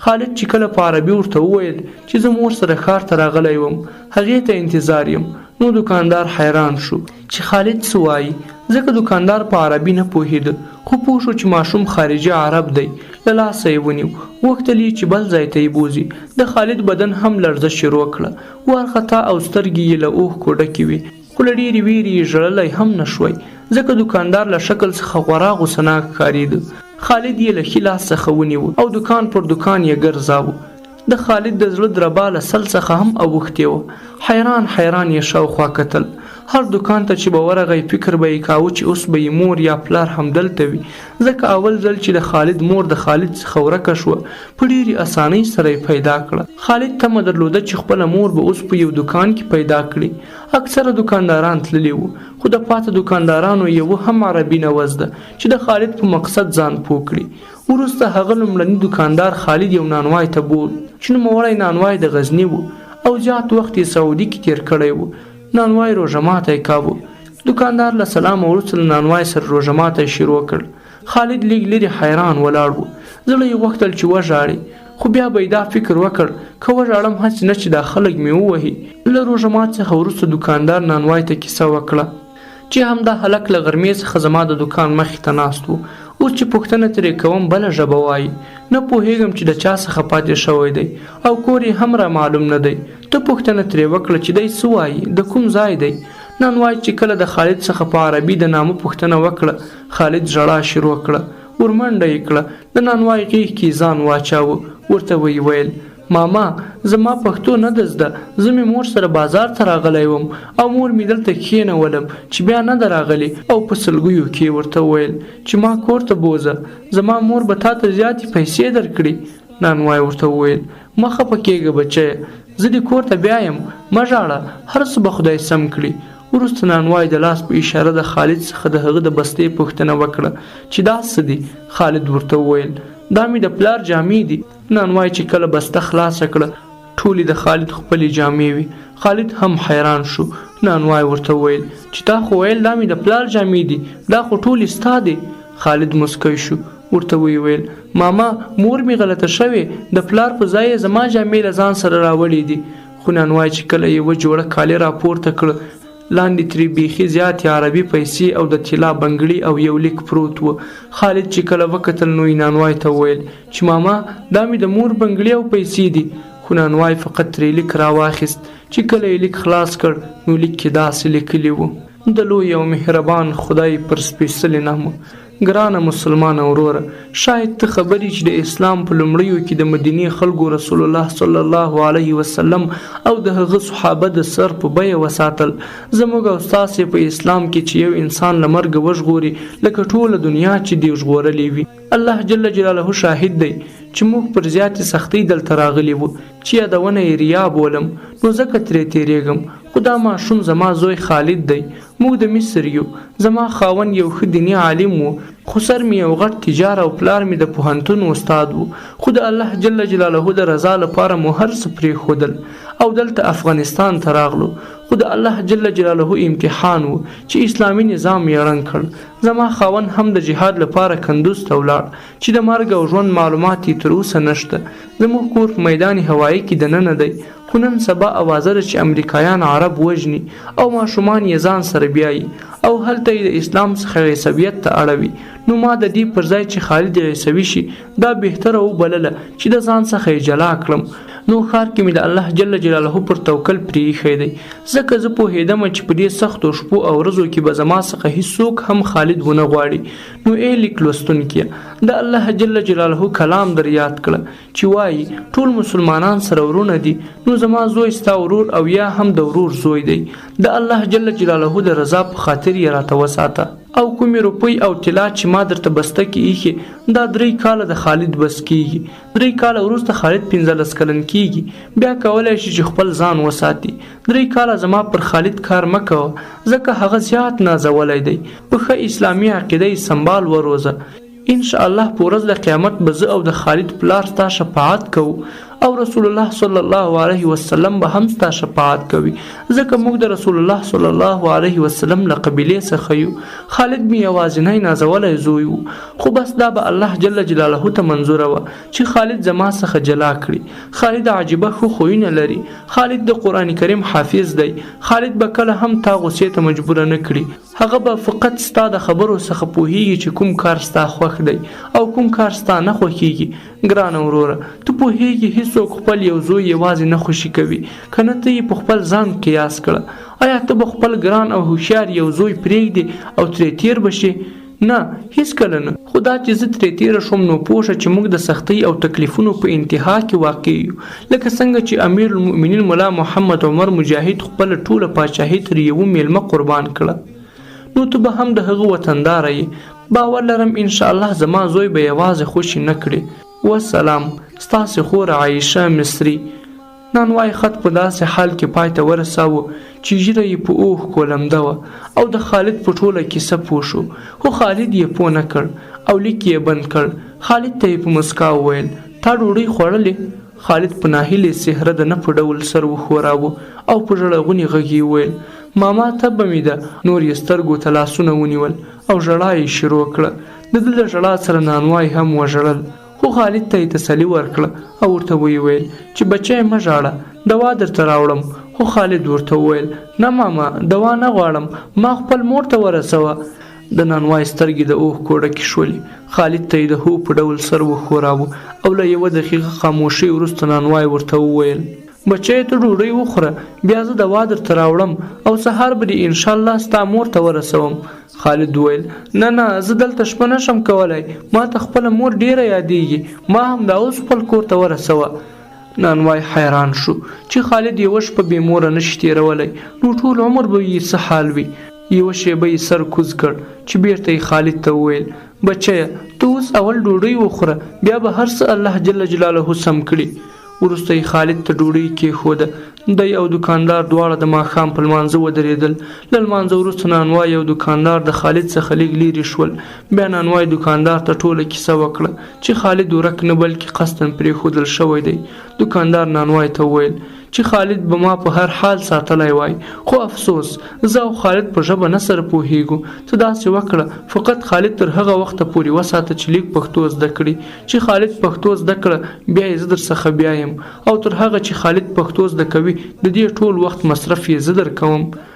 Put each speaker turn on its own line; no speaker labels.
خالد چې کله په عربي ورته وویل چې زه مور سره ښار ته راغلی وم، هغې ته انتظار یم، نو دوکاندار حیران شو چې خالد څه وایي، ځکه دوکاندار په عربي نه پوهېده، خو پوه شو چې ماشوم خارجي عرب دی. له لاسه یې ونیو، غوښتل یې چې بل ځای ته یې بوځي. د خالد بدن هم لړزه شروع کړه، وارخطا او سترګې یې له اوښکو ډکې وې، خو له ډېرې ویرې یې ژړلی هم نه شوی، ځکه دوکاندار له شکل څخه خورا غوسناک ښکارېده. خالد یې له ښي لاس څخه ونیو او دوکان پر دوکان یې ګرځاوه. د خالد د زړه دربا له سل څخه هم اوښتې وه. حیران حیران یې شاوخوا کتل، هر دوکان ته چې به ورغی فکر به یې کاوه چې اوس به یې مور یا پلار همدلته وي، ځکه اول ځل چې د خالد مور د خالد څخه ورکه شوه په ډېرې اسانۍ سره یې پیدا کړه. خالد تمه درلوده چې خپله مور به اوس په یو دوکان کې پیدا کړي. اکثره دوکانداران تللي وو، خو د پاته دوکاندارانو یوه هم عربي نه وزده چې د خالد په مقصد ځان پوه کړي. وروسته هغه لومړني دوکاندار خالد یو نانوای ته بوت چې نوموړی نانوای د غزني و او زیات وخت یې سعودي کې تیر کړی و. نانوای روژه ماتی کاوه. دوکاندار له سلام وروسته له نانوای سره روژه ماتی شروع کړ. خالد لږ لرې حیران ولاړ و، زړه یې غوښتل چې وژاړي، خو بیا به یې دا فکر وکړ که وژاړم هسې نه چې دا خلک مې ووهي. له روژه مات څخه وروسته دوکاندار نانوای ته کیسه وکړه چې همدا هلک له غرمې څخه زما د دوکان مخې ته ناست و، اوس چې پوښتنه ترې کوم بله ژبه وایي، نه پوهېږم چې د چا څخه پاتې شوی دی او کور یې هم را معلوم نه دی. ته پوښتنه ترې وکړه چې دی څه وایي، د کوم ځای دی. نانوای چې کله د خالد څخه په عربي د نامه پوښتنه وکړه، خالد ژړا شروع کړه، ورمنډه یې کړه، د نانوای غېږ کې ځان واچاوه، ورته ویې ویل ماما زما پښتو نه ده زده، زه مې مور سره بازار ته راغلی وم او مور مې دلته کښېنولم چې بیا نه ده راغلې، او په سلګیو کې ورته ویل چې ما کور ته بوځه، زما مور به تا ته زیاتې پیسې درکړي. نانوای ورته وویل مه خفه کېږه بچیه، زه دې کور ته بیا یم، مه ژاړه، هر څه به خدای سم کړي. وروسته نانوای د لاس په اشاره د خالد څخه د هغه د بستې پوښتنه وکړه چې دا څه دي. خالد ورته وویل دا مې د پلار جامې دي. نانوای چې کله بسته خلاصه کړه ټولې د خالد خپلې جامې وي. خالد هم حیران شو. نانوای ورته وویل چې تا خو ویل دا مې د پلار جامې دي، دا خو ټولې ستا دي. خالد مسکی شو، ورته ویل ماما مور مې غلطه شوې، د پلار په ځای زما جامې له ځان سره راوړې دي. خو نانوای چې کله یوه جوړه کالي راپورته کړه، لاندې ترې بیخي زیاتې عربي پیسې او د طلا بنګړي او یو لیک پروت و. خالد چې کله وکتل نو یې نانوای ته وویل چې ماما دا مې د مور بنګړي او پیسې دي. خو نانوای فقط ترې لیک راواخیست. چې کله یې لیک خلاص کړ نو لیک کې داسې لیکلي و: د لوی او مهربان خدای پر سپېڅلې نامه، ګرانه مسلمان وروره، شاید ته خبرې چې د اسلام په لومړیو کې د مدینې خلکو رسول الله صلی الله علیه وسلم او د هغه صحابه د سر په بیه وساتل. زموږ او ستاسې په اسلام کې چې یو انسان له مرګه وژغوري لکه ټوله دنیا چې دی ژغورلی وي. الله جل جلاله شاهد دی چې موږ پر زیاتې سختۍ دلته راغلي وو چې یادونه یې ریا بولم نو ځکه ترې تېرېږم. خو دا ماشوم زما زوی خالد دی، موږ د مصر یو، زما خاوند یو ښه دیني عالم و، خو سر مې یو غټ تجار او پلار مې د پوهنتون استاد و. خو د الله جل جلاله د رضا لپاره مو هر څه پرېښودل او دلته افغانستان ته راغلو. خو د الله جل جلاله امتحان و چې اسلامي نظام یې ړنګ کړ. زما خاوند هم د جهاد لپاره کندوز ته ولاړ چې د مرګ او ژوند معلومات یې تر اوسه نشته. زموږ کور په میدان هوایي کې دننه دی، خو نن سبا اوازه ده چې امریکایان عرب وژني او ماشومان یې ځان سره بیایي او هلته یې د اسلام څخه عیسویت ته اړوي. نو ما د دې پر ځای چې خالد عیسوي شي دا بهتره وبلله چې د ځان څخه یې جلا کړم. نو ښار کې مې د الله جل جلاله پر توکل پرېښی دی، ځکه زه پوهېدم چې په دې سختو شپو او ورځو کې به زما څخه هیڅوک هم خالد ونه غواړي. نو ای لیک لوستونکیه، د الله جل جلاله کلام در یاد کړه چې وایي ټول مسلمانان سره ورونه دي. نو زما زوی ستا ورور او یا هم د ورور زوی دی. د الله جل جلاله د رضا په خاطر یې راته وساته. او کومې روپۍ او طلا چې ما درته بسته کې ایښې دا 3 کاله د خالد بس کېږي. 3 کاله وروسته خالد 15 کلن کېږي، بیا کولی شي چې خپل ځان وساتي. 3 کاله زما پر خالد کار مه کوه ځکه هغه زیات نازولی دی. په ښه اسلامي عقیده یې سنبال وروزه. ان شاء الله په ورځ د قیامت به زه او د خالد پلار ستا شفاعت کوو او رسول الله صلی الله علیه وسلم به هم ستا شفاعت کوي ځکه موږ د رسول الله صلی الله علیه وسلم له قبیلې څخه یو خالد مې یوازینی نازولی زوی و خو بس دا به الله جل جلاله ته منظوره وه چې خالد زما څخه جلا کړي خالد عجیبه ښه خویونه لري خالد د قرآن کریم حافظ دی خالد به کله هم تا غوسې ته مجبوره نه کړي هغه به فقط ستا د خبرو څخه پوهیږي چې کوم کار ستا خوښ دی او کوم کار ستا نه خوښیږي ګرانه وروره ته پوهیږي هیڅوک خپل یو زوی یوازې نه خوشي کوي که نه ته یې په خپل ځان قیاس کړه آیا ته به خپل ګران او هوښیار یو زوی پرېږدې او ترې تیر به شې نه هیڅکله نه خو دا چې زه ترې تیره شوم نو پوه شه چې موږ د سختۍ او تکلیفونو په انتها کې واقع یو لکه څنګه چې امیر المؤمنین ملا محمد عمر مجاهد خپله ټوله پاچاهي تر یوه میلمه قربان کړه نو ته به هم د هغه وطنداره یې باور لرم انشاءالله زما زوی به یوازې خوشي نه کړي والسلام ستاسې خور عایشه مصري نانوای خط په داسې حال کې پای ته ورساوه چې ژیره یې په اوښ کولمده وه او د خالد په ټوله کیسه پوه شو خو خالد یې پوه نه کړ او لیک یې بند کړ خالد ته یې په مسکا وویل تا ډوډۍ خوړلې خالد په ناهیلې څهره د نه په ډول سر وښوراوه او په ژړغوني غږ یې وویل ماما تبه مې ده نور یې سترګو ته لاسونه ونیول او ژړا یې شروع کړه د ده له ژړا سره نانوای هم وژړل خو خالد ته یې تسلي ورکړه او ورته ویې ویل چې بچی مه ژاړه دوا درته راوړم خو خالد ورته وویل نه ماما دوا نه غواړم ما خپل مور ته ورسوه د نانوای سترګې د اوښ کوډه کې شولې خالد ته یې د هو په ډول سر وښوراوه او له یوه دقیقه خاموشۍ وروسته نانوای ورته وویل بچی ته ډوډۍ وخوره بیا زه دوا درته راوړم او سهار به دې انشاءالله ستا مور ته ورسوم خالد وویل نه نه زه دلته شپه نشم کولی ما ته خپله مور ډیره یادیږي ما هم دا اوس خپل کور ته ورسوه نانوای حیران شو چې خالد یوه شپه بې موره نشي تېرولی نو ټول عمر به یې څه حال وي یوه شیبه یې سر کوز کړ چې بیرته یې خالد ته وویل بچیه ته اوس اول ډوډۍ وخوره بیا به هر څه الله جل جلاله سم کړي وروسته یې خالد ته ډوډۍ کېښوده دی او دوکاندار دواړه د ماښام په لمانځه ودرېدل له لمانځه وروسته نانوای او دوکاندار د خالد څخه لږ لرې شول بیا نانوای دوکاندار ته ټوله کیسه وکړه چې خالد ورک نه بلکې قصداً پرېښودل شوی دی دوکاندار نانوای ته وویل چې خالد به ما په هر حال ساتلی وای خو افسوس زه او خالد په ژبه نه سره پوهیږو ته داسې وکړه فقط خالد تر هغه وخته پورې وساته چې لیک پښتو زده کړي چې خالد پښتو زده کړه بیا یې زه درڅخه بیایم او تر هغه چې خالد پښتو زده کوي د دې ټول وخت مصرف یې زه درکوم